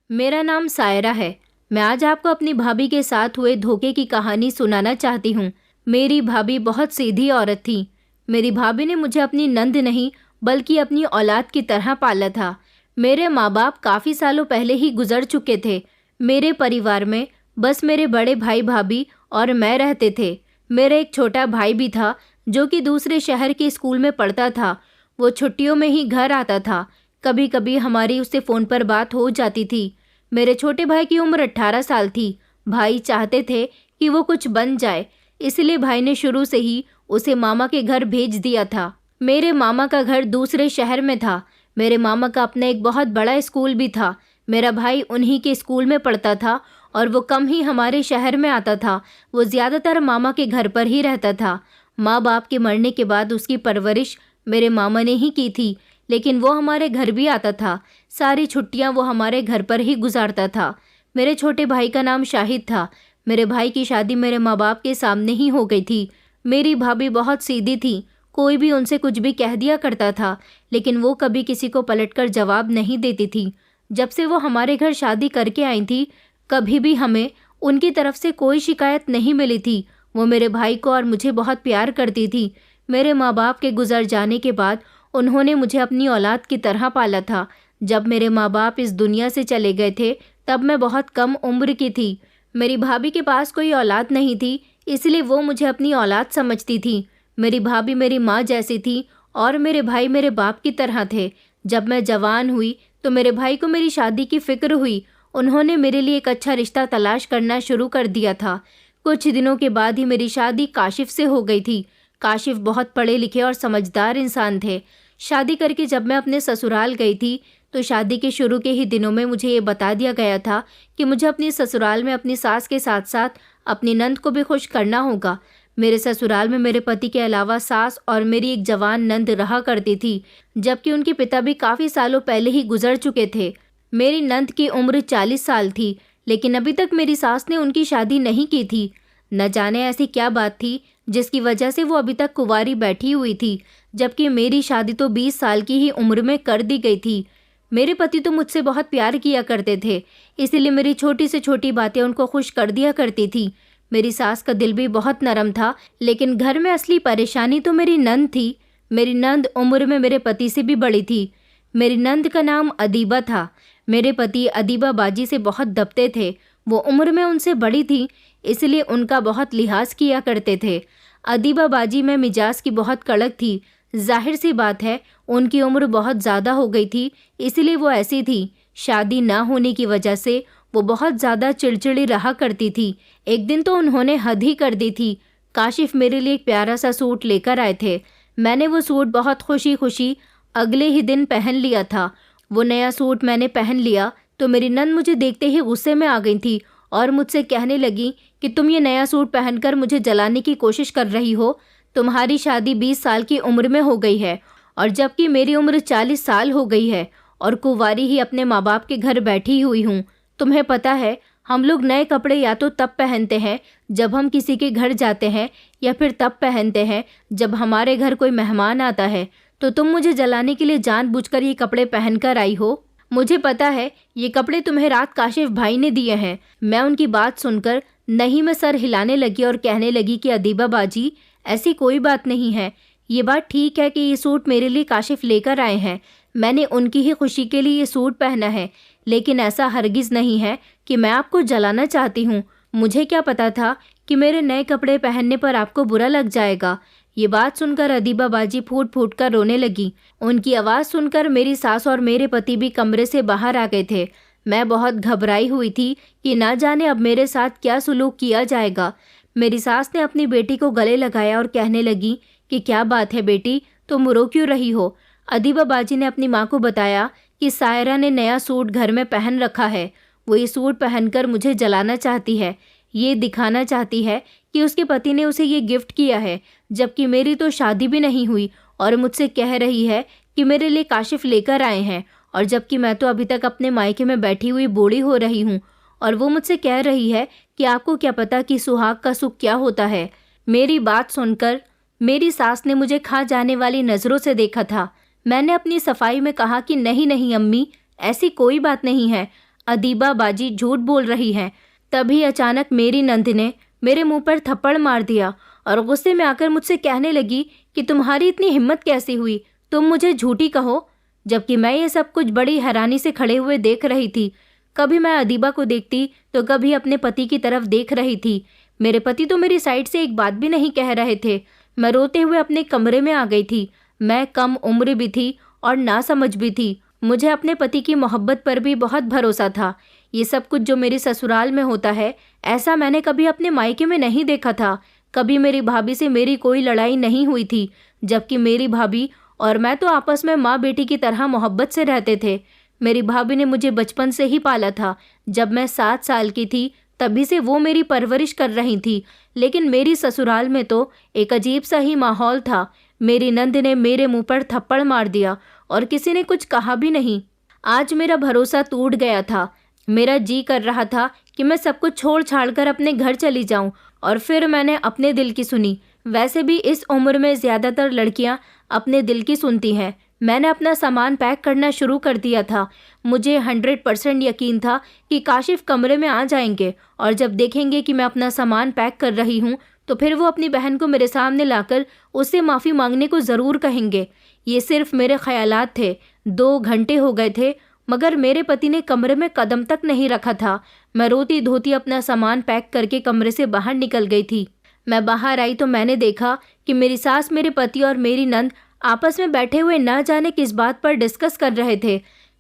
मेरा नाम सायरा है। मैं आज आपको अपनी भाभी के साथ हुए धोखे की कहानी सुनाना चाहती हूँ। मेरी भाभी बहुत सीधी औरत थी। मेरी भाभी ने मुझे अपनी नंद नहीं बल्कि अपनी औलाद की तरह पाला था। मेरे माँ बाप काफ़ी सालों पहले ही गुजर चुके थे। मेरे परिवार में बस मेरे बड़े भाई भाभी और मैं रहते थे। मेरा एक छोटा भाई भी था जो कि दूसरे शहर के स्कूल में पढ़ता था। वो छुट्टियों में ही घर आता था। कभी कभी हमारी उससे फ़ोन पर बात हो जाती थी। मेरे छोटे भाई की उम्र 18 साल थी। भाई चाहते थे कि वो कुछ बन जाए, इसलिए भाई ने शुरू से ही उसे मामा के घर भेज दिया था। मेरे मामा का घर दूसरे शहर में था। मेरे मामा का अपना एक बहुत बड़ा स्कूल भी था। मेरा भाई उन्हीं के स्कूल में पढ़ता था और वो कम ही हमारे शहर में आता था। वो ज़्यादातर मामा के घर पर ही रहता था। माँ बाप के मरने के बाद उसकी परवरिश मेरे मामा ने ही की थी, लेकिन वो हमारे घर भी आता था। सारी छुट्टियां वो हमारे घर पर ही गुजारता था। मेरे छोटे भाई का नाम शाहिद था। मेरे भाई की शादी मेरे माँ बाप के सामने ही हो गई थी। मेरी भाभी बहुत सीधी थी। कोई भी उनसे कुछ भी कह दिया करता था, लेकिन वो कभी किसी को पलटकर जवाब नहीं देती थी। जब से वो हमारे घर शादी करके आई थी, कभी भी हमें उनकी तरफ से कोई शिकायत नहीं मिली थी। वो मेरे भाई को और मुझे बहुत प्यार करती थी। मेरे माँ बाप के गुजर जाने के बाद उन्होंने मुझे अपनी औलाद की तरह पाला था। जब मेरे माँ बाप इस दुनिया से चले गए थे, तब मैं बहुत कम उम्र की थी। मेरी भाभी के पास कोई औलाद नहीं थी, इसलिए वो मुझे अपनी औलाद समझती थी। मेरी भाभी मेरी माँ जैसी थी और मेरे भाई मेरे बाप की तरह थे। जब मैं जवान हुई तो मेरे भाई को मेरी शादी की फिक्र हुई। उन्होंने मेरे लिए एक अच्छा रिश्ता तलाश करना शुरू कर दिया था। कुछ दिनों के बाद ही मेरी शादी काशिफ से हो गई थी। काशिफ बहुत पढ़े लिखे और समझदार इंसान थे। शादी करके जब मैं अपने ससुराल गई थी, तो शादी के शुरू के ही दिनों में मुझे ये बता दिया गया था कि मुझे अपने ससुराल में अपनी सास के साथ साथ अपनी नंद को भी खुश करना होगा। मेरे ससुराल में मेरे पति के अलावा सास और मेरी एक जवान नंद रहा करती थी, जबकि उनके पिता भी काफ़ी सालों पहले ही गुजर चुके थे। मेरी नंद की उम्र 40 साल थी, लेकिन अभी तक मेरी सास ने उनकी शादी नहीं की थी। न जाने ऐसी क्या बात थी जिसकी वजह से वो अभी तक कुंवारी बैठी हुई थी, जबकि मेरी शादी तो 20 साल की ही उम्र में कर दी गई थी। मेरे पति तो मुझसे बहुत प्यार किया करते थे, इसीलिए मेरी छोटी से छोटी बातें उनको खुश कर दिया करती थी। मेरी सास का दिल भी बहुत नरम था, लेकिन घर में असली परेशानी तो मेरी नंद थी। मेरी नंद उम्र में मेरे पति से भी बड़ी थी। मेरी नंद का नाम अदीबा था। मेरे पति अदीबा बाजी से बहुत दबते थे। वो उम्र में उनसे बड़ी थी, इसलिए उनका बहुत लिहाज किया करते थे। अदीबा बाजी में मिजाज की बहुत कड़क थी। जाहिर सी बात है, उनकी उम्र बहुत ज़्यादा हो गई थी, इसलिए वो ऐसी थी। शादी ना होने की वजह से वो बहुत ज़्यादा चिड़चिड़ी रहा करती थी। एक दिन तो उन्होंने हद ही कर दी थी। काशिफ मेरे लिए एक प्यारा सा सूट लेकर आए थे। मैंने वो सूट बहुत खुशी खुशी अगले ही दिन पहन लिया था। वो नया सूट मैंने पहन लिया तो मेरी नंद मुझे देखते ही गुस्से में आ गई थी और मुझसे कहने लगी कि तुम ये नया सूट पहनकर मुझे जलाने की कोशिश कर रही हो। तुम्हारी शादी 20 साल की उम्र में हो गई है, और जबकि मेरी उम्र 40 साल हो गई है और कुंवारी ही अपने माँ बाप के घर बैठी हुई हूँ। तुम्हें पता है, हम लोग नए कपड़े या तो तब पहनते हैं जब हम किसी के घर जाते हैं, या फिर तब पहनते हैं जब हमारे घर कोई मेहमान आता है। तो तुम मुझे जलाने के लिए जानबूझकर ये कपड़े पहनकर आई हो। मुझे पता है ये कपड़े तुम्हें रात काशिफ भाई ने दिए हैं। मैं उनकी बात सुनकर नहीं में सर हिलाने लगी और कहने लगी कि अदीबा बाजी, ऐसी कोई बात नहीं है। ये बात ठीक है कि ये सूट मेरे लिए काशिफ लेकर आए हैं। मैंने उनकी ही खुशी के लिए ये सूट पहना है, लेकिन ऐसा हरगिज़ नहीं है कि मैं आपको जलाना चाहती हूँ। मुझे क्या पता था कि मेरे नए कपड़े पहनने पर आपको बुरा लग जाएगा। ये बात सुनकर अदीबा बाजी फूट फूट कर रोने लगी। उनकी आवाज़ सुनकर मेरी सास और मेरे पति भी कमरे से बाहर आ गए थे। मैं बहुत घबराई हुई थी कि ना जाने अब मेरे साथ क्या सुलूक किया जाएगा। मेरी सास ने अपनी बेटी को गले लगाया और कहने लगी कि क्या बात है बेटी, तुम रो क्यों रही हो। अदीबा बाजी ने अपनी माँ को बताया कि सायरा ने नया सूट घर में पहन रखा है। वो ये सूट पहनकर मुझे जलाना चाहती है। ये दिखाना चाहती है कि उसके पति ने उसे ये गिफ्ट किया है, जबकि मेरी तो शादी भी नहीं हुई, और मुझसे कह रही है कि मेरे लिए काशिफ लेकर आए हैं, और जबकि मैं तो अभी तक अपने मायके में बैठी हुई बूढ़ी हो रही हूँ। और वो मुझसे कह रही है कि आपको क्या पता कि सुहाग का सुख क्या होता है। मेरी बात सुनकर मेरी सास ने मुझे खा जाने वाली नज़रों से देखा था। मैंने अपनी सफाई में कहा कि नहीं नहीं अम्मी, ऐसी कोई बात नहीं है। अदीबा बाजी झूठ बोल रही हैं। तभी अचानक मेरी नंद ने मेरे मुंह पर थप्पड़ मार दिया और गुस्से में आकर मुझसे कहने लगी कि तुम्हारी इतनी हिम्मत कैसे हुई, तुम मुझे झूठी कहो। जबकि मैं ये सब कुछ बड़ी हैरानी से खड़े हुए देख रही थी। कभी मैं अदीबा को देखती तो कभी अपने पति की तरफ देख रही थी। मेरे पति तो मेरी साइड से एक बात भी नहीं कह रहे थे। मैं रोते हुए अपने कमरे में आ गई थी। मैं कम उम्र भी थी और नासमझ भी थी। मुझे अपने पति की मोहब्बत पर भी बहुत भरोसा था। ये सब कुछ जो मेरी ससुराल में होता है, ऐसा मैंने कभी अपने मायके में नहीं देखा था। कभी मेरी भाभी से मेरी कोई लड़ाई नहीं हुई थी, जबकि मेरी भाभी और मैं तो आपस में माँ बेटी की तरह मोहब्बत से रहते थे। मेरी भाभी ने मुझे बचपन से ही पाला था। जब मैं 7 साल की थी तभी से वो मेरी परवरिश कर रही थी। लेकिन मेरी ससुराल में तो एक अजीब सा ही माहौल था। मेरी नंद ने मेरे मुंह पर थप्पड़ मार दिया और किसी ने कुछ कहा भी नहीं। आज मेरा भरोसा टूट गया था। मेरा जी कर रहा था कि मैं सब कुछ छोड़ छाड़ कर अपने घर चली जाऊं, और फिर मैंने अपने दिल की सुनी। वैसे भी इस उम्र में ज़्यादातर लड़कियां अपने दिल की सुनती हैं। मैंने अपना सामान पैक करना शुरू कर दिया था। मुझे 100% यकीन था कि काशिफ कमरे में आ जाएंगे और जब देखेंगे कि मैं अपना सामान पैक कर रही हूँ तो फिर वो अपनी बहन को मेरे सामने लाकर उससे माफ़ी मांगने को ज़रूर कहेंगे। ये सिर्फ मेरे ख्यालात थे। 2 घंटे हो गए थे मगर मेरे पति ने कमरे में कदम तक नहीं रखा था। मैं रोती धोती अपना सामान पैक करके कमरे से बाहर निकल गई थी। मैं बाहर आई तो मैंने देखा कि मेरी सास, मेरे पति और मेरी नंद आपस में बैठे हुए न जाने किस बात पर डिस्कस कर रहे थे।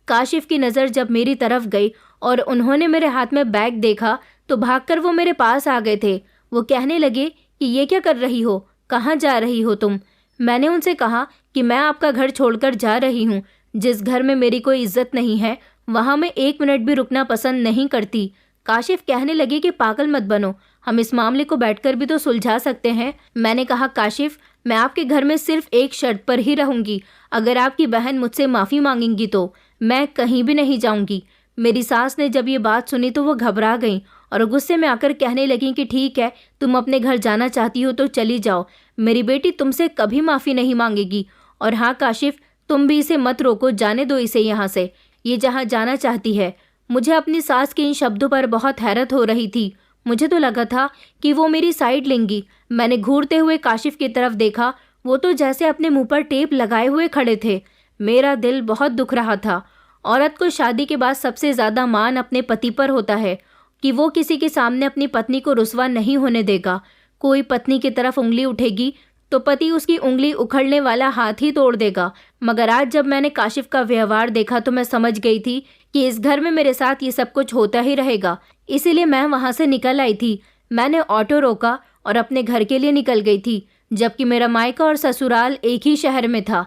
काशिफ की नज़र जब मेरी तरफ गई और उन्होंने मेरे हाथ में बैग देखा तो भागकर वो मेरे पास आ गए थे। वो कहने लगे कि ये क्या कर रही हो, कहाँ जा रही हो तुम। मैंने उनसे कहा कि मैं आपका घर छोड़कर जा रही हूँ। जिस घर में मेरी कोई इज्जत नहीं है वहाँ मैं 1 मिनट भी रुकना पसंद नहीं करती। काशिफ कहने लगे कि पागल मत बनो, हम इस मामले को बैठकर भी तो सुलझा सकते हैं। मैंने कहा काशिफ, मैं आपके घर में सिर्फ एक शर्त पर ही रहूंगी। अगर आपकी बहन मुझसे माफ़ी मांगेंगी तो मैं कहीं भी नहीं जाऊंगी। मेरी सास ने जब ये बात सुनी तो वो घबरा गई और गुस्से में आकर कहने लगी कि ठीक है, तुम अपने घर जाना चाहती हो तो चली जाओ, मेरी बेटी तुमसे कभी माफ़ी नहीं मांगेगी। और हाँ काशिफ, तुम भी इसे मत रोको, जाने दो इसे यहाँ से, ये जहाँ जाना चाहती है। मुझे अपनी सास के इन शब्दों पर बहुत हैरत हो रही थी। मुझे तो लगा था कि वो मेरी साइड लेंगी। मैंने घूरते हुए काशिफ की तरफ देखा। वो तो जैसे अपने मुंह पर टेप लगाए हुए खड़े थे। मेरा दिल बहुत दुख रहा था। औरत को शादी के बाद सबसे ज़्यादा मान अपने पति पर होता है कि वो किसी के सामने अपनी पत्नी को रुस्वा नहीं होने देगा। कोई पत्नी की तरफ उंगली उठेगी तो पति उसकी उंगली उखड़ने वाला हाथ ही तोड़ देगा। मगर आज जब मैंने काशिफ का व्यवहार देखा तो मैं समझ गई थी कि इस घर में मेरे साथ ये सब कुछ होता ही रहेगा। इसीलिए मैं वहाँ से निकल आई थी। मैंने ऑटो रोका और अपने घर के लिए निकल गई थी, जबकि मेरा मायका और ससुराल एक ही शहर में था।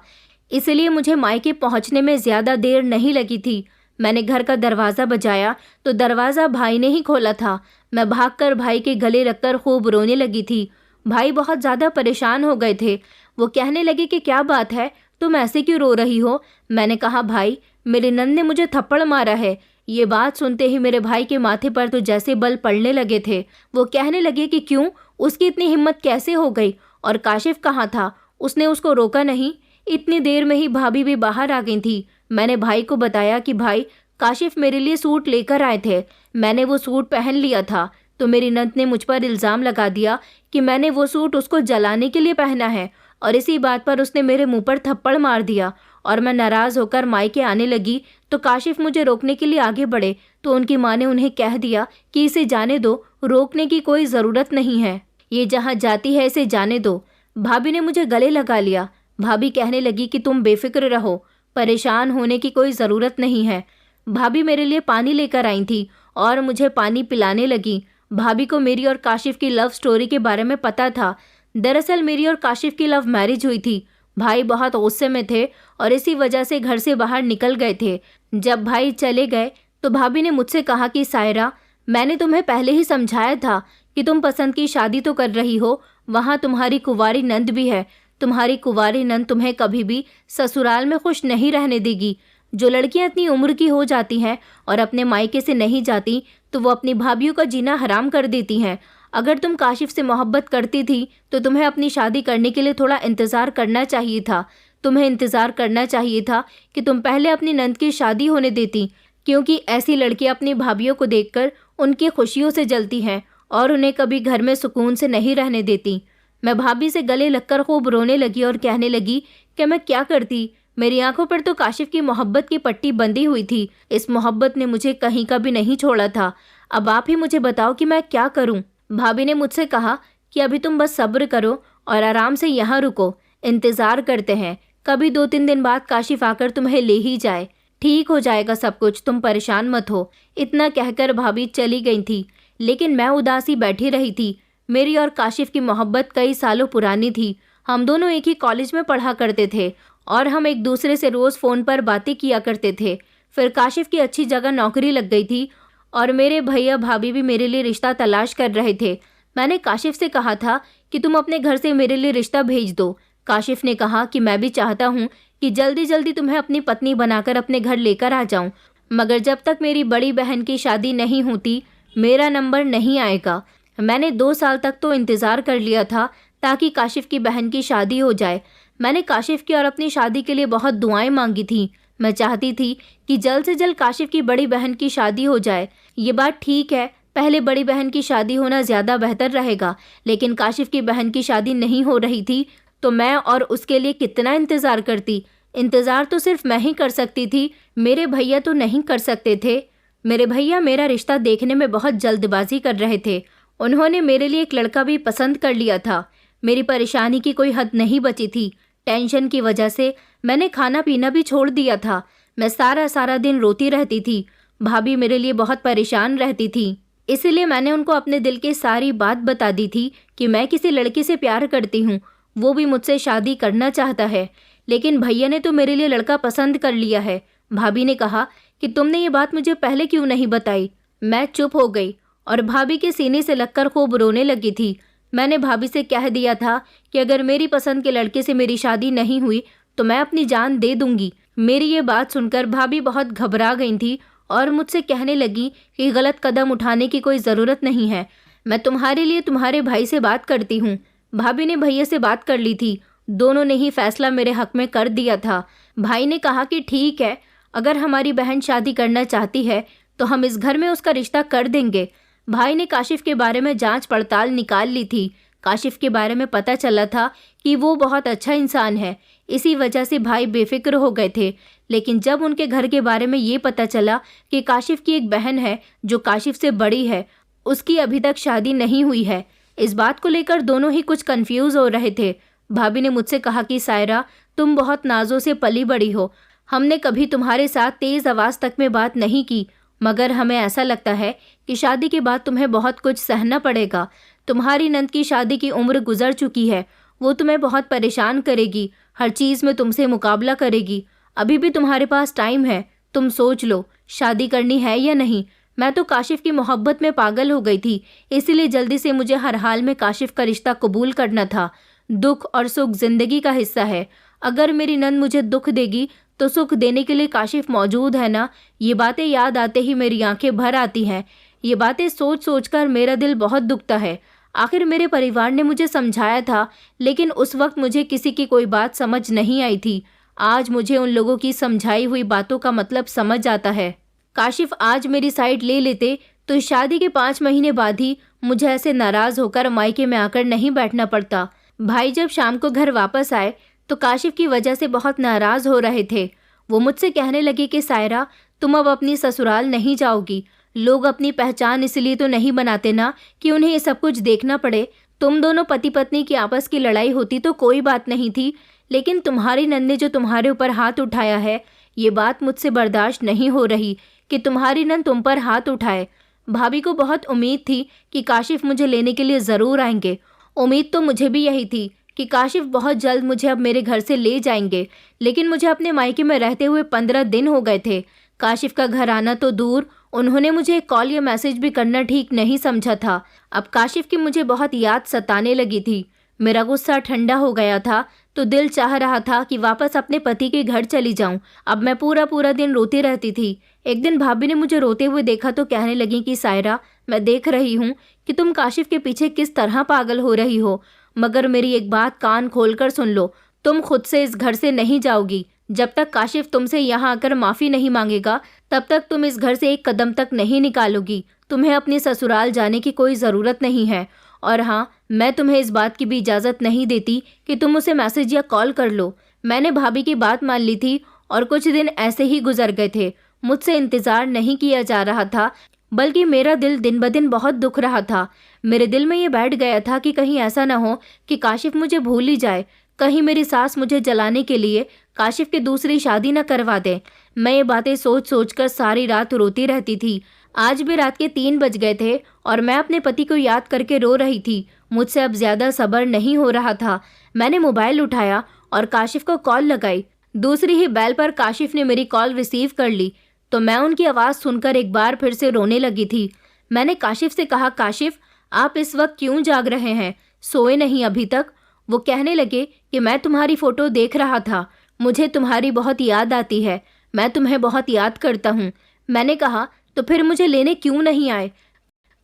इसलिए मुझे मायके पहुँचने में ज़्यादा देर नहीं लगी थी। मैंने घर का दरवाज़ा बजाया तो दरवाज़ा भाई ने ही खोला था। मैं भागकर भाई के गले लगकर खूब रोने लगी थी। भाई बहुत ज़्यादा परेशान हो गए थे। वो कहने लगे कि क्या बात है, तुम ऐसे क्यों रो रही हो। मैंने कहा भाई, मेरी नंद ने मुझे थप्पड़ मारा है। ये बात सुनते ही मेरे भाई के माथे पर तो जैसे बल पड़ने लगे थे। वो कहने लगे कि क्यों, उसकी इतनी हिम्मत कैसे हो गई, और काशिफ कहाँ था, उसने उसको रोका नहीं। इतनी देर में ही भाभी भी बाहर आ गई थी। मैंने भाई को बताया कि भाई, काशिफ मेरे लिए सूट लेकर आए थे, मैंने वो सूट पहन लिया था। तो मेरी नंद ने मुझ पर इल्ज़ाम लगा दिया कि मैंने वो सूट उसको जलाने के लिए पहना है, और इसी बात पर उसने मेरे मुंह पर थप्पड़ मार दिया। और मैं नाराज़ होकर मायके आने लगी तो काशिफ मुझे रोकने के लिए आगे बढ़े तो उनकी माँ ने उन्हें कह दिया कि इसे जाने दो, रोकने की कोई ज़रूरत नहीं है, ये जहाँ जाती है इसे जाने दो। भाभी ने मुझे गले लगा लिया। भाभी कहने लगी कि तुम बेफिक्र रहो, परेशान होने की कोई ज़रूरत नहीं है। भाभी मेरे लिए पानी लेकर आई थी और मुझे पानी पिलाने लगी। भाभी को मेरी और काशिफ की लव स्टोरी के बारे में पता था। दरअसल मेरी और काशिफ की लव मैरिज हुई थी। भाई बहुत गुस्से में थे और इसी वजह से घर से बाहर निकल गए थे। जब भाई चले गए तो भाभी ने मुझसे कहा कि सायरा, मैंने तुम्हें पहले ही समझाया था कि तुम पसंद की शादी तो कर रही हो, वहाँ तुम्हारी कुंवारी नंद भी है। तुम्हारी कुंवारी नंद तुम्हें कभी भी ससुराल में खुश नहीं रहने देगी। जो लड़कियां इतनी उम्र की हो जाती हैं और अपने मायके से नहीं जाती तो वो अपनी भाभीयों का जीना हराम कर देती हैं। अगर तुम काशिफ से मोहब्बत करती थी तो तुम्हें अपनी शादी करने के लिए थोड़ा इंतज़ार करना चाहिए था। तुम्हें इंतज़ार करना चाहिए था कि तुम पहले अपनी नंद की शादी होने देती। क्योंकि ऐसी लड़कियां अपनी भाभीियों को देखकर उनकी खुशियों से जलती हैं और उन्हें कभी घर में सुकून से नहीं रहने देती। मैं भाभी से गले लगकर खूब रोने लगी और कहने लगी कि मैं क्या करती। मेरी आंखों पर तो काशिफ की मोहब्बत की पट्टी बंधी हुई थी। इस मोहब्बत ने मुझे कहीं का भी नहीं छोड़ा था। अब आप ही मुझे बताओ कि मैं क्या करूं। भाभी ने मुझसे कहा कि अभी तुम बस सब्र करो और आराम से यहाँ रुको, इंतज़ार करते हैं, कभी 2-3 दिन बाद काशिफ आकर तुम्हें ले ही जाए, ठीक हो जाएगा सब कुछ, तुम परेशान मत हो। इतना कहकर भाभी चली गई थी, लेकिन मैं उदासी बैठी रही थी। मेरी और काशिफ की मोहब्बत कई सालों पुरानी थी। हम दोनों एक ही कॉलेज में पढ़ा करते थे और हम एक दूसरे से रोज़ फ़ोन पर बातें किया करते थे। फिर काशिफ की अच्छी जगह नौकरी लग गई थी और मेरे भैया भाभी भी मेरे लिए रिश्ता तलाश कर रहे थे। मैंने काशिफ से कहा था कि तुम अपने घर से मेरे लिए रिश्ता भेज दो। काशिफ ने कहा कि मैं भी चाहता हूँ कि जल्दी जल्दी तुम्हें अपनी पत्नी बनाकर अपने घर लेकर आ जाऊँ, मगर जब तक मेरी बड़ी बहन की शादी नहीं होती मेरा नंबर नहीं आएगा। मैंने 2 साल तक तो इंतज़ार कर लिया था ताकि काशिफ की बहन की शादी हो जाए। मैंने काशिफ की और अपनी शादी के लिए बहुत दुआएं मांगी थी। मैं चाहती थी कि जल्द से जल्द काशिफ की बड़ी बहन की शादी हो जाए। ये बात ठीक है, पहले बड़ी बहन की शादी होना ज़्यादा बेहतर रहेगा, लेकिन काशिफ की बहन की शादी नहीं हो रही थी तो मैं और उसके लिए कितना इंतज़ार करती। इंतज़ार तो सिर्फ मैं ही कर सकती थी, मेरे भैया तो नहीं कर सकते थे। मेरे भैया मेरा रिश्ता देखने में बहुत जल्दबाजी कर रहे थे। उन्होंने मेरे लिए एक लड़का भी पसंद कर लिया था। मेरी परेशानी की कोई हद नहीं बची थी। टेंशन की वजह से मैंने खाना पीना भी छोड़ दिया था। मैं सारा दिन रोती रहती थी। भाभी मेरे लिए बहुत परेशान रहती थी, इसीलिए मैंने उनको अपने दिल की सारी बात बता दी थी कि मैं किसी लड़की से प्यार करती हूँ, वो भी मुझसे शादी करना चाहता है। लेकिन भैया ने तो मेरे लिए लड़का पसंद कर लिया है। भाभी ने कहा कि तुमने ये बात मुझे पहले क्यों नहीं बताई। मैं चुप हो गई और भाभी के सीने से लगकर खूब रोने लगी थी। मैंने भाभी से कह दिया था कि अगर मेरी पसंद के लड़के से मेरी शादी नहीं हुई तो मैं अपनी जान दे दूंगी। मेरी ये बात सुनकर भाभी बहुत घबरा गई थी और मुझसे कहने लगी कि गलत कदम उठाने की कोई ज़रूरत नहीं है, मैं तुम्हारे लिए तुम्हारे भाई से बात करती हूँ। भाभी ने भैया से बात कर ली थी। दोनों ने ही फैसला मेरे हक में कर दिया था। भाई ने कहा कि ठीक है, अगर हमारी बहन शादी करना चाहती है तो हम इस घर में उसका रिश्ता कर देंगे। भाई ने काशिफ के बारे में जांच पड़ताल निकाल ली थी। काशिफ के बारे में पता चला था कि वो बहुत अच्छा इंसान है, इसी वजह से भाई बेफिक्र हो गए थे। लेकिन जब उनके घर के बारे में ये पता चला कि काशिफ की एक बहन है जो काशिफ से बड़ी है, उसकी अभी तक शादी नहीं हुई है, इस बात को लेकर दोनों ही कुछ कंफ्यूज हो रहे थे। भाभी ने मुझसे कहा कि सायरा, तुम बहुत नाजों से पली बड़ी हो, हमने कभी तुम्हारे साथ तेज़ आवाज़ तक में बात नहीं की, मगर हमें ऐसा लगता है कि शादी के बाद तुम्हें बहुत कुछ सहना पड़ेगा। तुम्हारी नंद की शादी की उम्र गुजर चुकी है, वो तुम्हें बहुत परेशान करेगी, हर चीज़ में तुमसे मुकाबला करेगी। अभी भी तुम्हारे पास टाइम है, तुम सोच लो शादी करनी है या नहीं। मैं तो काशिफ की मोहब्बत में पागल हो गई थी, इसीलिए जल्दी से मुझे हर हाल में काशिफ का रिश्ता कबूल करना था। दुख और सुख जिंदगी का हिस्सा है। अगर मेरी नंद मुझे दुख देगी तो सुख देने के लिए काशिफ मौजूद है ना। ये बातें याद आते ही मेरी आंखें भर आती हैं। ये बातें सोच सोच कर मेरा दिल बहुत दुखता है। आखिर मेरे परिवार ने मुझे समझाया था, लेकिन उस वक्त मुझे किसी की कोई बात समझ नहीं आई थी। आज मुझे उन लोगों की समझाई हुई बातों का मतलब समझ आता है। काशिफ आज मेरी साइड ले लेते तो शादी के 5 महीने बाद ही मुझे ऐसे नाराज़ होकर मायके में आकर नहीं बैठना पड़ता। भाई जब शाम को घर वापस आए तो काशिफ की वजह से बहुत नाराज़ हो रहे थे। वो मुझसे कहने लगे कि सायरा, तुम अब अपनी ससुराल नहीं जाओगी। लोग अपनी पहचान इसलिए तो नहीं बनाते ना कि उन्हें ये सब कुछ देखना पड़े। तुम दोनों पति पत्नी की आपस की लड़ाई होती तो कोई बात नहीं थी, लेकिन तुम्हारी नंद ने जो तुम्हारे ऊपर हाथ उठाया है, ये बात मुझसे बर्दाश्त नहीं हो रही कि तुम्हारी नंद तुम पर हाथ उठाए। भाभी को बहुत उम्मीद थी कि काशिफ मुझे लेने के लिए ज़रूर आएंगे। उम्मीद तो मुझे भी यही थी कि काशिफ बहुत जल्द मुझे अब मेरे घर से ले जाएंगे, लेकिन मुझे अपने मायके में रहते हुए 15 दिन हो गए थे। काशिफ का घर आना तो दूर, उन्होंने मुझे एक कॉल या मैसेज भी करना ठीक नहीं समझा था। अब काशिफ की मुझे बहुत याद सताने लगी थी। मेरा गुस्सा ठंडा हो गया था तो दिल चाह रहा था कि वापस अपने पति के घर चली जाऊं। अब मैं पूरा दिन रोती रहती थी। एक दिन भाभी ने मुझे रोते हुए देखा तो कहने लगी कि सायरा, मैं देख रही हूँ कि तुम काशिफ के पीछे किस तरह पागल हो रही हो, मगर मेरी एक बात कान खोलकर सुन लो, तुम खुद से इस घर से नहीं जाओगी। जब तक काशिफ तुमसे यहाँ आकर माफ़ी नहीं मांगेगा तब तक तुम इस घर से एक कदम तक नहीं निकालोगी। तुम्हें अपने ससुराल जाने की कोई ज़रूरत नहीं है। और हाँ, मैं तुम्हें इस बात की भी इजाज़त नहीं देती कि तुम उसे मैसेज या कॉल कर लो। मैंने भाभी की बात मान ली थी और कुछ दिन ऐसे ही गुजर गए थे। मुझसे इंतज़ार नहीं किया जा रहा था, बल्कि मेरा दिल दिन ब दिन बहुत दुख रहा था। मेरे दिल में ये बैठ गया था कि कहीं ऐसा ना हो कि काशिफ मुझे भूल ही जाए, कहीं मेरी सास मुझे जलाने के लिए काशिफ की दूसरी शादी न करवा दे। मैं ये बातें सोच सोच कर सारी रात रोती रहती थी। आज भी रात के 3 बज गए थे और मैं अपने पति को याद करके रो रही थी। मुझसे अब ज़्यादा सब्र नहीं हो रहा था। मैंने मोबाइल उठाया और काशिफ को कॉल लगाई। दूसरी ही बेल पर काशिफ ने मेरी कॉल रिसीव कर ली तो मैं उनकी आवाज़ सुनकर एक बार फिर से रोने लगी थी। मैंने काशिफ से कहा, काशिफ, आप इस वक्त क्यों जाग रहे हैं? सोए नहीं अभी तक? वो कहने लगे कि मैं तुम्हारी फ़ोटो देख रहा था, मुझे तुम्हारी बहुत याद आती है, मैं तुम्हें बहुत याद करता हूँ। मैंने कहा, तो फिर मुझे लेने क्यों नहीं आए?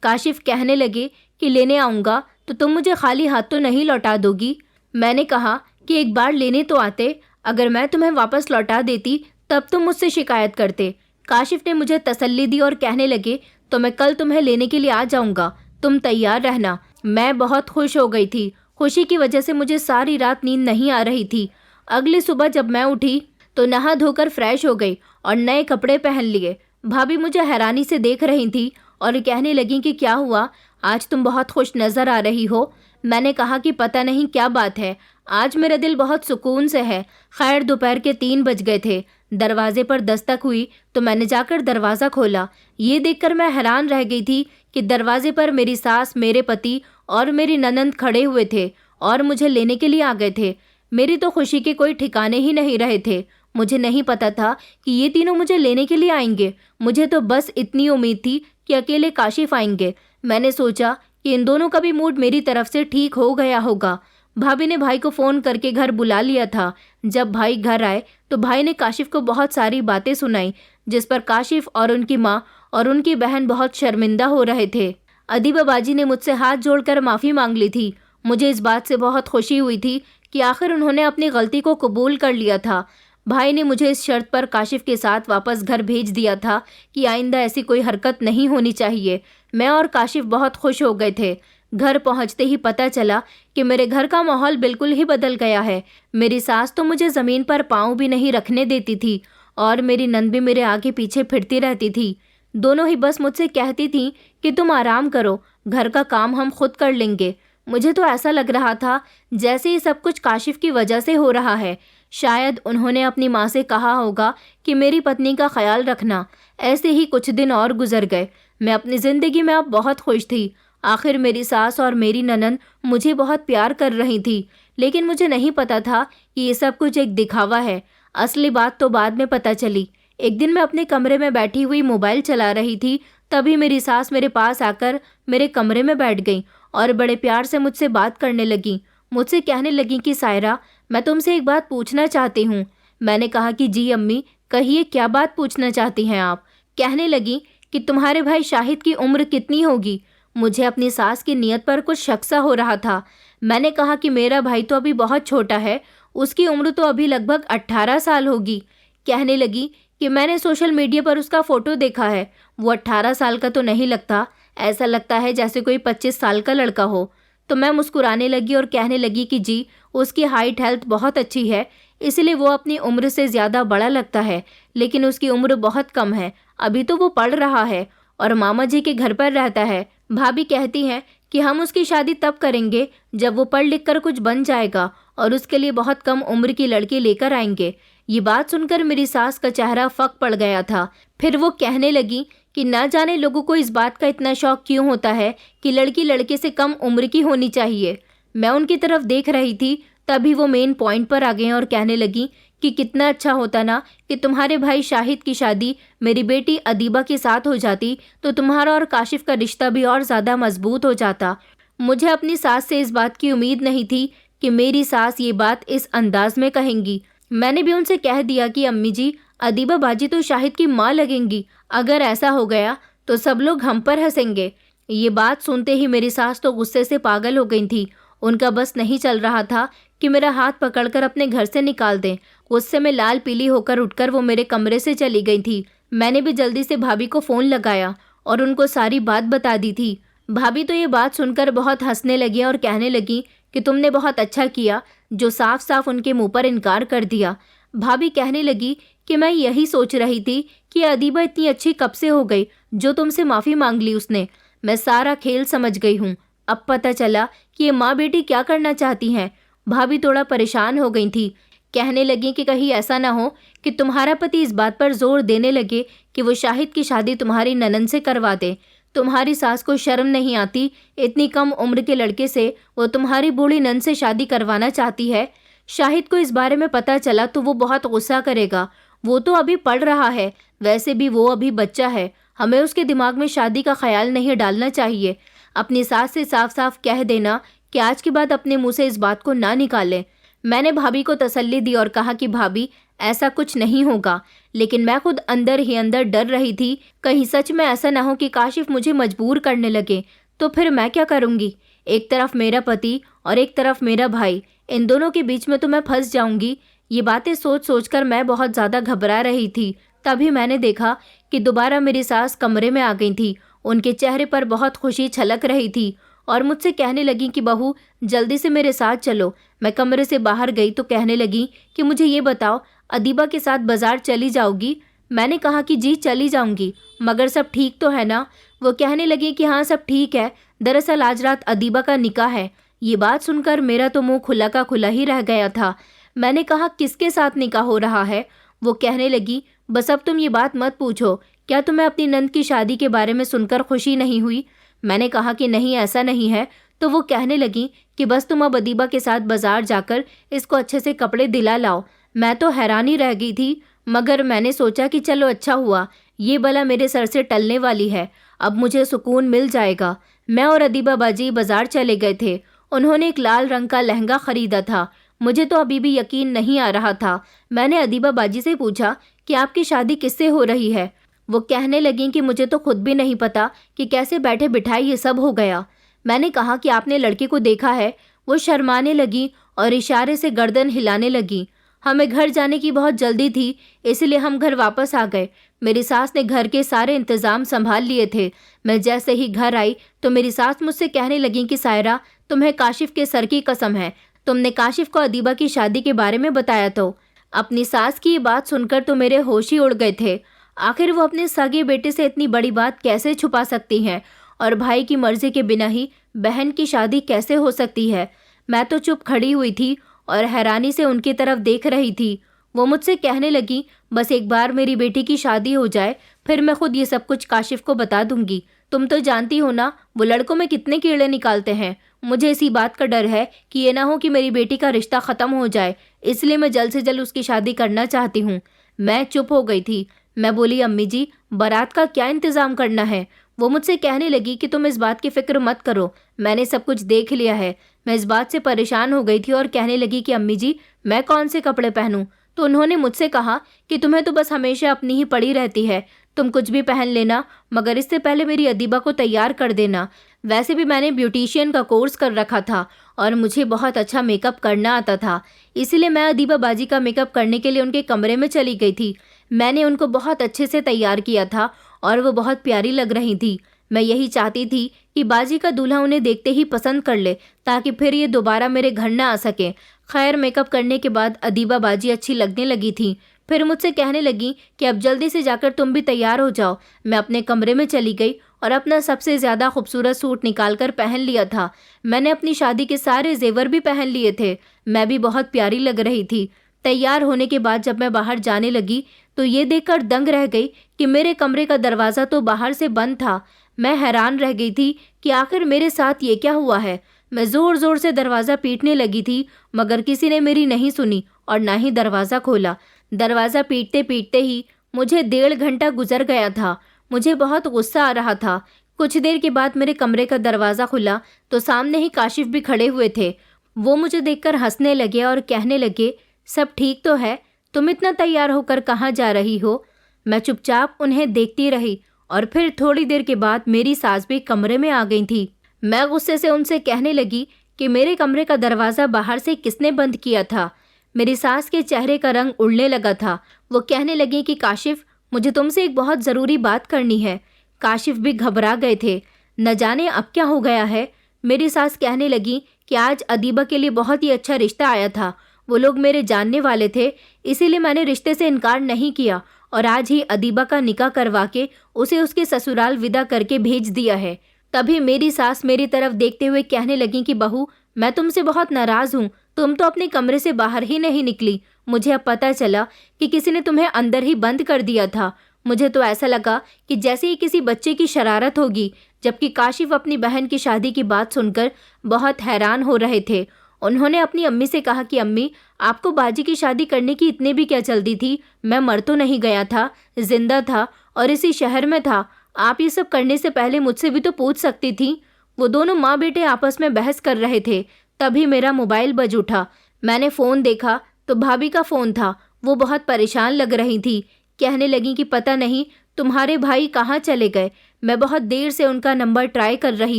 काशिफ कहने लगे कि लेने आऊँगा तो तुम मुझे खाली हाथ तो नहीं लौटा दोगी। मैंने कहा कि एक बार लेने तो आते, अगर मैं तुम्हें वापस लौटा देती तब तुम मुझसे शिकायत करते। काशिफ ने मुझे तसल्ली दी और कहने लगे, तो मैं कल तुम्हें लेने के लिए आ जाऊँगा, तुम तैयार रहना। मैं बहुत खुश हो गई थी। खुशी की वजह से मुझे सारी रात नींद नहीं आ रही थी। अगली सुबह जब मैं उठी तो नहा धोकर फ्रेश हो गई और नए कपड़े पहन लिए। भाभी मुझे हैरानी से देख रही थी और कहने लगी कि क्या हुआ, आज तुम बहुत खुश नज़र आ रही हो। मैंने कहा कि पता नहीं क्या बात है, आज मेरा दिल बहुत सुकून से है। खैर, दोपहर के 3 बज गए थे। दरवाजे पर दस्तक हुई तो मैंने जाकर दरवाज़ा खोला। ये देखकर मैं हैरान रह गई थी कि दरवाजे पर मेरी सास, मेरे पति और मेरी ननंद खड़े हुए थे और मुझे लेने के लिए आ गए थे। मेरी तो खुशी के कोई ठिकाने ही नहीं रहे थे। मुझे नहीं पता था कि ये तीनों मुझे लेने के लिए आएंगे। मुझे तो बस इतनी उम्मीद थी कि अकेले काशिफ आएंगे। मैंने सोचा कि इन दोनों का भी मूड मेरी तरफ से ठीक हो गया होगा। भाभी ने भाई को फ़ोन करके घर बुला लिया था। जब भाई घर आए तो भाई ने काशिफ को बहुत सारी बातें सुनाई, जिस पर काशिफ और उनकी माँ और उनकी बहन बहुत शर्मिंदा हो रहे थे। अदीबा बाजी ने मुझसे हाथ जोड़कर माफ़ी मांग ली थी। मुझे इस बात से बहुत खुशी हुई थी कि आखिर उन्होंने अपनी गलती को कबूल कर लिया था। भाई ने मुझे इस शर्त पर काशिफ के साथ वापस घर भेज दिया था कि आइंदा ऐसी कोई हरकत नहीं होनी चाहिए। मैं और काशिफ बहुत खुश हो गए थे। घर पहुंचते ही पता चला कि मेरे घर का माहौल बिल्कुल ही बदल गया है। मेरी सास तो मुझे ज़मीन पर पाँव भी नहीं रखने देती थी और मेरी नंद भी मेरे आगे पीछे फिरती रहती थी। दोनों ही बस मुझसे कहती थी कि तुम आराम करो, घर का काम हम खुद कर लेंगे। मुझे तो ऐसा लग रहा था जैसे ये सब कुछ काशिफ की वजह से हो रहा है। शायद उन्होंने अपनी माँ से कहा होगा कि मेरी पत्नी का ख्याल रखना। ऐसे ही कुछ दिन और गुजर गए। मैं अपनी ज़िंदगी में अब बहुत खुश थी। आखिर मेरी सास और मेरी ननंद मुझे बहुत प्यार कर रही थी, लेकिन मुझे नहीं पता था कि ये सब कुछ एक दिखावा है। असली बात तो बाद में पता चली। एक दिन मैं अपने कमरे में बैठी हुई मोबाइल चला रही थी, तभी मेरी सास मेरे पास आकर मेरे कमरे में बैठ गई और बड़े प्यार से मुझसे बात करने लगी। मुझसे कहने लगी कि सायरा, मैं तुमसे एक बात पूछना चाहती हूँ। मैंने कहा कि जी अम्मी, कहिए, क्या बात पूछना चाहती हैं आप? कहने लगी कि तुम्हारे भाई शाहिद की उम्र कितनी होगी? मुझे अपनी सास की नीयत पर कुछ शक सा हो रहा था। मैंने कहा कि मेरा भाई तो अभी बहुत छोटा है, उसकी उम्र तो अभी लगभग 18 साल होगी। कहने लगी कि मैंने सोशल मीडिया पर उसका फ़ोटो देखा है, वो 18 साल का तो नहीं लगता, ऐसा लगता है जैसे कोई 25 साल का लड़का हो। तो मैं मुस्कुराने लगी और कहने लगी कि जी, उसकी हाइट हेल्थ बहुत अच्छी है, इसलिए वो अपनी उम्र से ज़्यादा बड़ा लगता है, लेकिन उसकी उम्र बहुत कम है, अभी तो वो पढ़ रहा है और मामा जी के घर पर रहता है। भाभी कहती हैं कि हम उसकी शादी तब करेंगे जब वो पढ़ लिख कर कुछ बन जाएगा और उसके लिए बहुत कम उम्र की लड़की लेकर आएंगे। ये बात सुनकर मेरी सास का चेहरा फक पड़ गया था। फिर वो कहने लगी कि ना जाने लोगों को इस बात का इतना शौक क्यों होता है कि लड़की लड़के से कम उम्र की होनी चाहिए। मैं उनकी तरफ देख रही थी, तभी वो मेन पॉइंट पर आ गए और कहने लगी कि कितना अच्छा होता ना कि तुम्हारे भाई शाहिद की शादी मेरी बेटी अदीबा के साथ हो जाती, तो तुम्हारा और काशिफ का रिश्ता भी और ज़्यादा मजबूत हो जाता। मुझे अपनी सास से इस बात की उम्मीद नहीं थी कि मेरी सास ये बात इस अंदाज में कहेंगी। मैंने भी उनसे कह दिया कि अम्मी जी, अदीबा बाजी तो शाहिद की माँ लगेंगी, अगर ऐसा हो गया तो सब लोग हम पर हंसेंगे। ये बात सुनते ही मेरी सास तो गुस्से से पागल हो गई थी। उनका बस नहीं चल रहा था कि मेरा हाथ पकड़कर अपने घर से निकाल दें। गुस्से में लाल पीली होकर उठकर वो मेरे कमरे से चली गई थी। मैंने भी जल्दी से भाभी को फ़ोन लगाया और उनको सारी बात बता दी थी। भाभी तो ये बात सुनकर बहुत हंसने लगी और कहने लगी कि तुमने बहुत अच्छा किया जो साफ साफ उनके मुंह पर इनकार कर दिया। भाभी कहने लगी कि मैं यही सोच रही थी कि अदीबा इतनी अच्छी कब से हो गई जो तुमसे माफ़ी मांग ली उसने। मैं सारा खेल समझ गई हूँ। अब पता चला कि ये माँ बेटी क्या करना चाहती हैं। भाभी थोड़ा परेशान हो गई थी। कहने लगी कि कहीं ऐसा ना हो कि तुम्हारा पति इस बात पर जोर देने लगे कि वो शाहिद की शादी तुम्हारी ननद से करवा दे। तुम्हारी सास को शर्म नहीं आती, इतनी कम उम्र के लड़के से वो तुम्हारी बूढ़ी ननद से शादी करवाना चाहती है। शाहिद को इस बारे में पता चला तो वो बहुत गुस्सा करेगा। वो तो अभी पढ़ रहा है, वैसे भी वो अभी बच्चा है। हमें उसके दिमाग में शादी का ख्याल नहीं डालना चाहिए। अपनी सास से साफ साफ कह देना कि आज के बाद अपने मुंह से इस बात को ना निकाले। मैंने भाभी को तसल्ली दी और कहा कि भाभी ऐसा कुछ नहीं होगा, लेकिन मैं खुद अंदर ही अंदर डर रही थी कहीं सच में ऐसा ना हो कि काशिफ मुझे मजबूर करने लगे, तो फिर मैं क्या करूँगी। एक तरफ मेरा पति और एक तरफ मेरा भाई, इन दोनों के बीच में तो मैं फंस जाऊंगी। ये बातें सोच सोच कर मैं बहुत ज़्यादा घबरा रही थी। तभी मैंने देखा कि दोबारा मेरी सास कमरे में आ गई थी। उनके चेहरे पर बहुत खुशी छलक रही थी और मुझसे कहने लगी कि बहू जल्दी से मेरे साथ चलो। मैं कमरे से बाहर गई तो कहने लगी कि मुझे ये बताओ, अदीबा के साथ बाजार चली जाओगी। मैंने कहा कि जी चली जाऊंगी, मगर सब ठीक तो है ना। वो कहने लगी कि हाँ सब ठीक है, दरअसल आज रात अदीबा का निकाह है। ये बात सुनकर मेरा तो मुंह खुला का खुला ही रह गया था। मैंने कहा किसके साथ निकाह हो रहा है। वो कहने लगी बस अब तुम ये बात मत पूछो, क्या तुम्हें अपनी नंद की शादी के बारे में सुनकर खुशी नहीं हुई। मैंने कहा कि नहीं ऐसा नहीं है। तो वो कहने लगी कि बस तुम अब अदीबा के साथ बाजार जाकर इसको अच्छे से कपड़े दिला लाओ। मैं तो हैरानी रह गई थी, मगर मैंने सोचा कि चलो अच्छा हुआ, ये बला मेरे सर से टलने वाली है, अब मुझे सुकून मिल जाएगा। मैं और अदीबा बाजी बाजार चले गए थे। उन्होंने एक लाल रंग का लहंगा खरीदा था। मुझे तो अभी भी यकीन नहीं आ रहा था। मैंने अदीबा बाजी से पूछा कि आपकी शादी किससे हो रही है। वो कहने लगी कि मुझे तो खुद भी नहीं पता कि कैसे बैठे बिठाए ये सब हो गया। मैंने कहा कि आपने लड़के को देखा है। वो शर्माने लगी और इशारे से गर्दन हिलाने लगी। हमें घर जाने की बहुत जल्दी थी, इसलिए हम घर वापस आ गए। मेरी सास ने घर के सारे इंतज़ाम संभाल लिए थे। मैं जैसे ही घर आई तो मेरी सास मुझसे कहने लगी कि सायरा तुम्हें काशिफ के सर की कसम है, तुमने काशिफ को अदीबा की शादी के बारे में बताया। तो अपनी सास की ये बात सुनकर तो मेरे होश ही उड़ गए थे। आखिर वो अपने सगे बेटे से इतनी बड़ी बात कैसे छुपा सकती हैं, और भाई की मर्जी के बिना ही बहन की शादी कैसे हो सकती है। मैं तो चुप खड़ी हुई थी और हैरानी से उनकी तरफ देख रही थी। वो मुझसे कहने लगी बस एक बार मेरी बेटी की शादी हो जाए, फिर मैं खुद ये सब कुछ काशिफ को बता दूंगी। तुम तो जानती हो ना वो लड़कों में कितने कीड़े निकालते हैं। मुझे इसी बात का डर है कि ये ना हो कि मेरी बेटी का रिश्ता ख़त्म हो जाए, इसलिए मैं जल्द से जल्द उसकी शादी करना चाहती हूँ। मैं चुप हो गई थी। मैं बोली अम्मी जी बारात का क्या इंतज़ाम करना है। वो मुझसे कहने लगी कि तुम इस बात की फ़िक्र मत करो, मैंने सब कुछ देख लिया है। मैं इस बात से परेशान हो गई थी और कहने लगी कि अम्मी जी मैं कौन से कपड़े पहनूं। तो उन्होंने मुझसे कहा कि तुम्हें तो बस हमेशा अपनी ही पड़ी रहती है, तुम कुछ भी पहन लेना, मगर इससे पहले मेरी अदीबा को तैयार कर देना। वैसे भी मैंने ब्यूटिशियन का कोर्स कर रखा था और मुझे बहुत अच्छा मेकअप करना आता था, इसीलिए मैं अदीबा बाजी का मेकअप करने के लिए उनके कमरे में चली गई थी। मैंने उनको बहुत अच्छे से तैयार किया था और वो बहुत प्यारी लग रही थी। मैं यही चाहती थी कि बाजी का दूल्हा उन्हें देखते ही पसंद कर ले, ताकि फिर ये दोबारा मेरे घर ना आ सके। खैर मेकअप करने के बाद अदीबा बाजी अच्छी लगने लगी थी। फिर मुझसे कहने लगी कि अब जल्दी से जाकर तुम भी तैयार हो जाओ। मैं अपने कमरे में चली गई और अपना सबसे ज़्यादा खूबसूरत सूट निकाल कर पहन लिया था। मैंने अपनी शादी के सारे जेवर भी पहन लिए थे। मैं भी बहुत प्यारी लग रही थी। तैयार होने के बाद जब मैं बाहर जाने लगी तो ये देखकर दंग रह गई कि मेरे कमरे का दरवाज़ा तो बाहर से बंद था। मैं हैरान रह गई थी कि आखिर मेरे साथ ये क्या हुआ है। मैं ज़ोर ज़ोर से दरवाज़ा पीटने लगी थी, मगर किसी ने मेरी नहीं सुनी और ना ही दरवाज़ा खोला। दरवाज़ा पीटते पीटते ही मुझे 1.5 घंटा गुजर गया था। मुझे बहुत गुस्सा आ रहा था। कुछ देर के बाद मेरे कमरे का दरवाज़ा खुला तो सामने ही काशिफ भी खड़े हुए थे। वो मुझे देखकर हंसने लगे और कहने लगे सब ठीक तो है, तुम इतना तैयार होकर कहाँ जा रही हो। मैं चुपचाप उन्हें देखती रही और फिर थोड़ी देर के बाद मेरी सास भी कमरे में आ गई थी। मैं गुस्से से उनसे कहने लगी कि मेरे कमरे का दरवाज़ा बाहर से किसने बंद किया था। मेरी सास के चेहरे का रंग उड़ने लगा था। वो कहने लगी कि काशिफ मुझे तुमसे एक बहुत ज़रूरी बात करनी है। काशिफ भी घबरा गए थे, न जाने अब क्या हो गया है। मेरी सास कहने लगी कि आज अदीबा के लिए बहुत ही अच्छा रिश्ता आया था, वो लोग मेरे जानने वाले थे, इसीलिए मैंने रिश्ते से इनकार नहीं किया और आज ही अदीबा का निकाह करवा के उसे उसके ससुराल विदा करके भेज दिया है। तभी मेरी सास मेरी तरफ देखते हुए कहने लगी कि बहू, मैं तुमसे बहुत नाराज़ हूँ, तुम तो अपने कमरे से बाहर ही नहीं निकली। मुझे अब पता चला कि किसी ने तुम्हें अंदर ही बंद कर दिया था। मुझे तो ऐसा लगा कि जैसे ही किसी बच्चे की शरारत होगी, जबकि काशिफ अपनी बहन की शादी की बात सुनकर बहुत हैरान हो रहे थे। उन्होंने अपनी अम्मी से कहा कि अम्मी, आपको बाजी की शादी करने की इतने भी क्या जल्दी थी? मैं मर तो नहीं गया था, जिंदा था और इसी शहर में था। आप ये सब करने से पहले मुझसे भी तो पूछ सकती थी। वो दोनों माँ बेटे आपस में बहस कर रहे थे, तभी मेरा मोबाइल बज उठा। मैंने फ़ोन देखा तो भाभी का फ़ोन था। वो बहुत परेशान लग रही थी, कहने लगी कि पता नहीं तुम्हारे भाई कहाँ चले गए। मैं बहुत देर से उनका नंबर ट्राई कर रही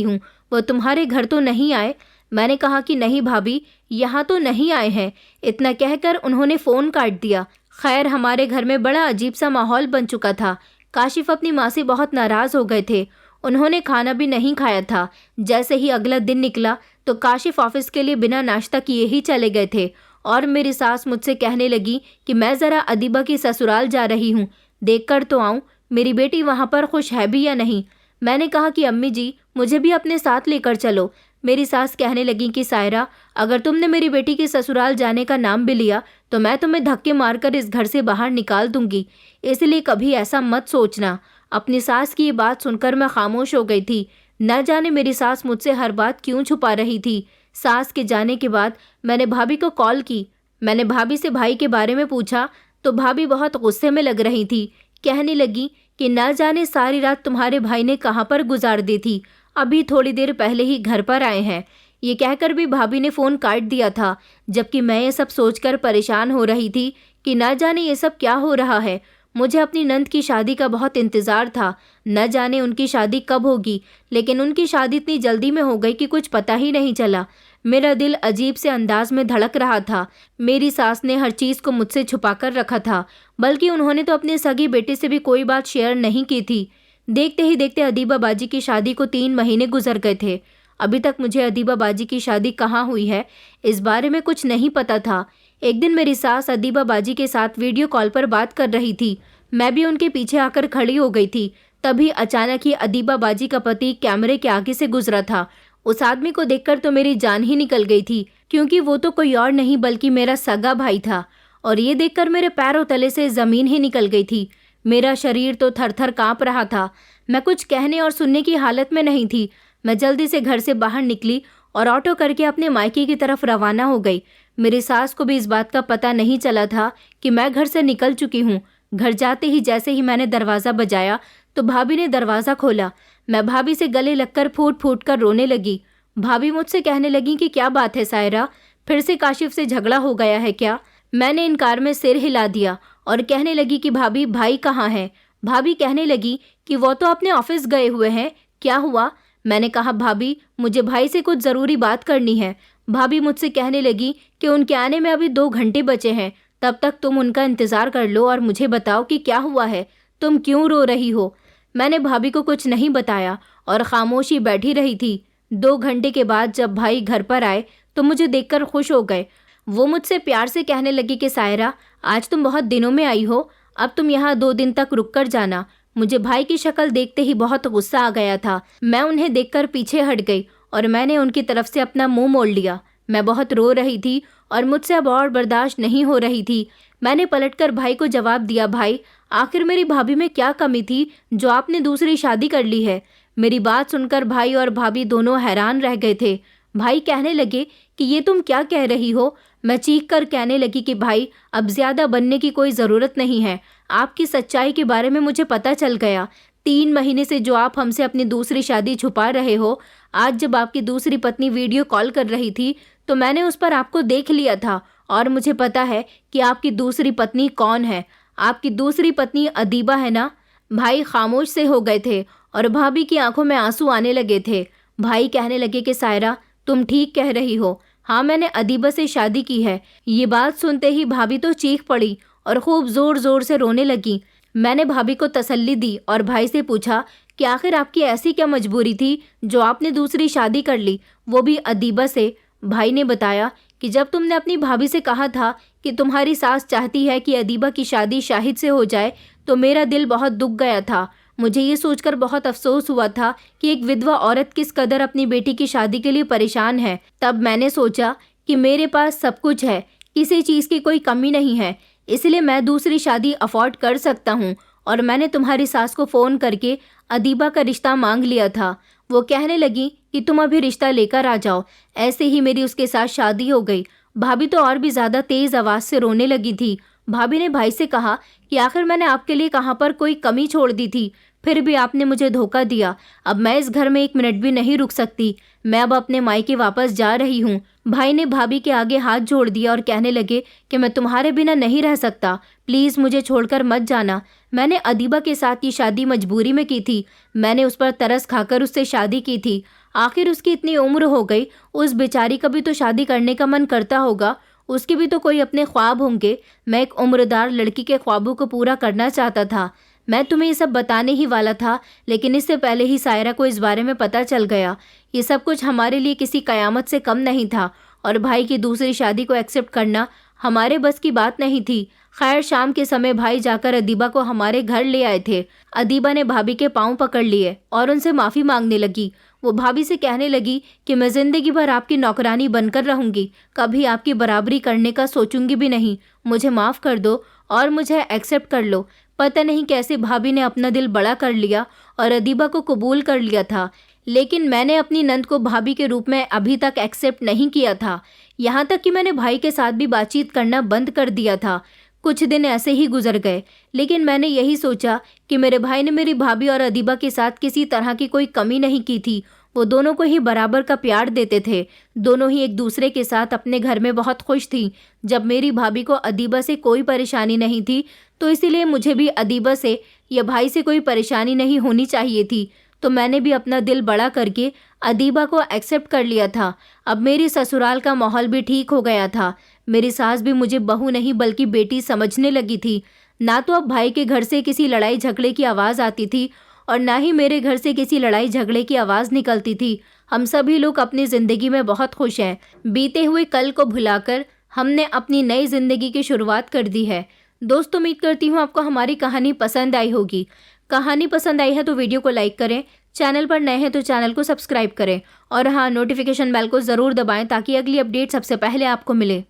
हूँ, वो तुम्हारे घर तो नहीं आए? मैंने कहा कि नहीं भाभी, यहाँ तो नहीं आए हैं। इतना कहकर उन्होंने फ़ोन काट दिया। खैर, हमारे घर में बड़ा अजीब सा माहौल बन चुका था। काशिफ अपनी माँ से बहुत नाराज़ हो गए थे। उन्होंने खाना भी नहीं खाया था। जैसे ही अगला दिन निकला तो काशिफ ऑफिस के लिए बिना नाश्ता किए ही चले गए थे और मेरी सास मुझसे कहने लगी कि मैं ज़रा अदीबा की ससुराल जा रही हूँ, देखकर तो आऊँ मेरी बेटी वहाँ पर खुश है भी या नहीं। मैंने कहा कि अम्मी जी, मुझे भी अपने साथ लेकर चलो। मेरी सास कहने लगी कि सायरा, अगर तुमने मेरी बेटी के ससुराल जाने का नाम भी लिया तो मैं तुम्हें धक्के मारकर इस घर से बाहर निकाल दूंगी, इसलिए कभी ऐसा मत सोचना। अपनी सास की ये बात सुनकर मैं खामोश हो गई थी। न जाने मेरी सास मुझसे हर बात क्यों छुपा रही थी। सास के जाने के बाद मैंने भाभी को कॉल की। मैंने भाभी से भाई के बारे में पूछा तो भाभी बहुत गुस्से में लग रही थी। कहने लगी कि न जाने सारी रात तुम्हारे भाई ने कहाँ पर गुजार दी थी, अभी थोड़ी देर पहले ही घर पर आए हैं। ये कहकर भी भाभी ने फ़ोन काट दिया था, जबकि मैं ये सब सोचकर परेशान हो रही थी कि न जाने ये सब क्या हो रहा है। मुझे अपनी नंद की शादी का बहुत इंतज़ार था। न जाने उनकी शादी कब होगी, लेकिन उनकी शादी इतनी जल्दी में हो गई कि कुछ पता ही नहीं चला। मेरा दिल अजीब से अंदाज में धड़क रहा था। मेरी सास ने हर चीज़ को मुझसे छुपा कर रखा था, बल्कि उन्होंने तो अपने सगी बेटे से भी कोई बात शेयर नहीं की थी। देखते ही देखते अदीबा बाजी की शादी को 3 महीने गुजर गए थे। अभी तक मुझे अदीबा बाजी की शादी कहाँ हुई है, इस बारे में कुछ नहीं पता था। एक दिन मेरी सास अदीबा बाजी के साथ वीडियो कॉल पर बात कर रही थी। मैं भी उनके पीछे आकर खड़ी हो गई थी। तभी अचानक ही अदीबा बाजी का पति कैमरे के आगे से गुजरा था। उस आदमी को देखकर तो मेरी जान ही निकल गई थी, क्योंकि वो तो कोई और नहीं बल्कि मेरा सगा भाई था। और ये देखकर मेरे पैरों तले से ज़मीन ही निकल गई थी। मेरा शरीर तो थर थर काँप रहा था। मैं कुछ कहने और सुनने की हालत में नहीं थी। मैं जल्दी से घर से बाहर निकली और ऑटो करके अपने मायके की तरफ रवाना हो गई। मेरी सास को भी इस बात का पता नहीं चला था कि मैं घर से निकल चुकी हूँ। घर जाते ही जैसे ही मैंने दरवाज़ा बजाया तो भाभी ने दरवाज़ा खोला। मैं भाभी से गले लगकर फूट फूट कर रोने लगी। भाभी मुझसे कहने लगी कि क्या बात है सायरा, फिर से काशिफ से झगड़ा हो गया है क्या? मैंने इनकार में सिर हिला दिया और कहने लगी कि भाभी, भाई कहाँ है? भाभी कहने लगी कि वो तो अपने ऑफिस गए हुए हैं, क्या हुआ? मैंने कहा भाभी, मुझे भाई से कुछ ज़रूरी बात करनी है। भाभी मुझसे कहने लगी कि उनके आने में अभी 2 घंटे बचे हैं, तब तक तुम उनका इंतज़ार कर लो और मुझे बताओ कि क्या हुआ है, तुम क्यों रो रही हो? मैंने भाभी को कुछ नहीं बताया और खामोशी बैठी रही थी। 2 घंटे के बाद जब भाई घर पर आए तो मुझे देखकर खुश हो गए। वो मुझसे प्यार से कहने लगी कि सायरा, आज तुम बहुत दिनों में आई हो, अब तुम यहाँ 2 दिन तक रुक कर जाना। मुझे भाई की शक्ल देखते ही बहुत गुस्सा आ गया था। मैं उन्हें देखकर पीछे हट गई और मैंने उनकी तरफ से अपना मुंह मोड़ लिया। मैं बहुत रो रही थी और मुझसे अब और बर्दाश्त नहीं हो रही थी। मैंने पलटकर भाई को जवाब दिया, भाई, आखिर मेरी भाभी में क्या कमी थी जो आपने दूसरी शादी कर ली है? मेरी बात सुनकर भाई और भाभी दोनों हैरान रह गए थे। भाई कहने लगे कि ये तुम क्या कह रही हो? मैं चीख कर कहने लगी कि भाई, अब ज़्यादा बनने की कोई ज़रूरत नहीं है। आपकी सच्चाई के बारे में मुझे पता चल गया। 3 महीने से जो आप हमसे अपनी दूसरी शादी छुपा रहे हो, आज जब आपकी दूसरी पत्नी वीडियो कॉल कर रही थी तो मैंने उस पर आपको देख लिया था और मुझे पता है कि आपकी दूसरी पत्नी कौन है। आपकी दूसरी पत्नी अदीबा है ना? भाई खामोश से हो गए थे और भाभी की आंखों में आंसू आने लगे थे। भाई कहने लगे कि सायरा, तुम ठीक कह रही हो, हाँ, मैंने अदीबा से शादी की है। ये बात सुनते ही भाभी तो चीख पड़ी और खूब ज़ोर ज़ोर से रोने लगी। मैंने भाभी को तसल्ली दी और भाई से पूछा कि आखिर आपकी ऐसी क्या मजबूरी थी जो आपने दूसरी शादी कर ली, वो भी अदीबा से। भाई ने बताया कि जब तुमने अपनी भाभी से कहा था कि तुम्हारी सास चाहती है कि अदीबा की शादी शाहिद से हो जाए, तो मेरा दिल बहुत दुख गया था। मुझे ये सोचकर बहुत अफसोस हुआ था कि एक विधवा औरत किस कदर अपनी बेटी की शादी के लिए परेशान है। तब मैंने सोचा कि मेरे पास सब कुछ है, किसी चीज़ की कोई कमी नहीं है, इसलिए मैं दूसरी शादी अफोर्ड कर सकता हूँ। और मैंने तुम्हारी सास को फ़ोन करके अदीबा का रिश्ता मांग लिया था। वो कहने लगी कि तुम अभी रिश्ता लेकर आ जाओ। ऐसे ही मेरी उसके साथ शादी हो गई। भाभी तो और भी ज़्यादा तेज़ आवाज़ से रोने लगी थी। भाभी ने भाई से कहा कि आखिर मैंने आपके लिए कहाँ पर कोई कमी छोड़ दी थी, फिर भी आपने मुझे धोखा दिया। अब मैं इस घर में 1 मिनट भी नहीं रुक सकती। मैं अब अपने मायके वापस जा रही हूँ। भाई ने भाभी के आगे हाथ जोड़ दिया और कहने लगे कि मैं तुम्हारे बिना नहीं रह सकता, प्लीज़ मुझे छोड़कर मत जाना। मैंने अदीबा के साथ ये शादी मजबूरी में की थी। मैंने उस पर तरस खाकर उससे शादी की थी। आखिर उसकी इतनी उम्र हो गई, उस बेचारी का भी तो शादी करने का मन करता होगा, उसके भी तो कोई अपने ख्वाब होंगे। मैं एक उम्रदार लड़की के ख्वाबों को पूरा करना चाहता था। मैं तुम्हें ये सब बताने ही वाला था, लेकिन इससे पहले ही सायरा को इस बारे में पता चल गया। ये सब कुछ हमारे लिए किसी कयामत से कम नहीं था, और भाई की दूसरी शादी को एक्सेप्ट करना हमारे बस की बात नहीं थी। खैर, शाम के समय भाई जाकर अदीबा को हमारे घर ले आए थे। अदीबा ने भाभी के पाँव पकड़ लिए और उनसे माफ़ी मांगने लगी। वो भाभी से कहने लगी कि मैं ज़िंदगी भर आपकी नौकरानी बनकर रहूँगी, कभी आपकी बराबरी करने का सोचूंगी भी नहीं। मुझे माफ़ कर दो और मुझे एक्सेप्ट कर लो। पता नहीं कैसे भाभी ने अपना दिल बड़ा कर लिया और अदीबा को कबूल कर लिया था, लेकिन मैंने अपनी नंद को भाभी के रूप में अभी तक एक्सेप्ट नहीं किया था। यहाँ तक कि मैंने भाई के साथ भी बातचीत करना बंद कर दिया था। कुछ दिन ऐसे ही गुजर गए, लेकिन मैंने यही सोचा कि मेरे भाई ने मेरी भाभी और अदीबा के साथ किसी तरह की कोई कमी नहीं की थी। वो दोनों को ही बराबर का प्यार देते थे। दोनों ही एक दूसरे के साथ अपने घर में बहुत खुश थी। जब मेरी भाभी को अदीबा से कोई परेशानी नहीं थी, तो इसीलिए मुझे भी अदीबा से या भाई से कोई परेशानी नहीं होनी चाहिए थी। तो मैंने भी अपना दिल बड़ा करके अदीबा को एक्सेप्ट कर लिया था। अब मेरी ससुराल का माहौल भी ठीक हो गया था। मेरी सास भी मुझे बहू नहीं बल्कि बेटी समझने लगी थी। ना तो अब भाई के घर से किसी लड़ाई झगड़े की आवाज़ आती थी और ना ही मेरे घर से किसी लड़ाई झगड़े की आवाज़ निकलती थी। हम सभी लोग अपनी ज़िंदगी में बहुत खुश हैं। बीते हुए कल को भुलाकर हमने अपनी नई ज़िंदगी की शुरुआत कर दी है। दोस्तों, उम्मीद करती हूँ आपको हमारी कहानी पसंद आई होगी। कहानी पसंद आई है तो वीडियो को लाइक करें, चैनल पर नए हैं तो चैनल को सब्सक्राइब करें और हाँ, नोटिफिकेशन बेल को ज़रूर दबाएं ताकि अगली अपडेट सबसे पहले आपको मिले।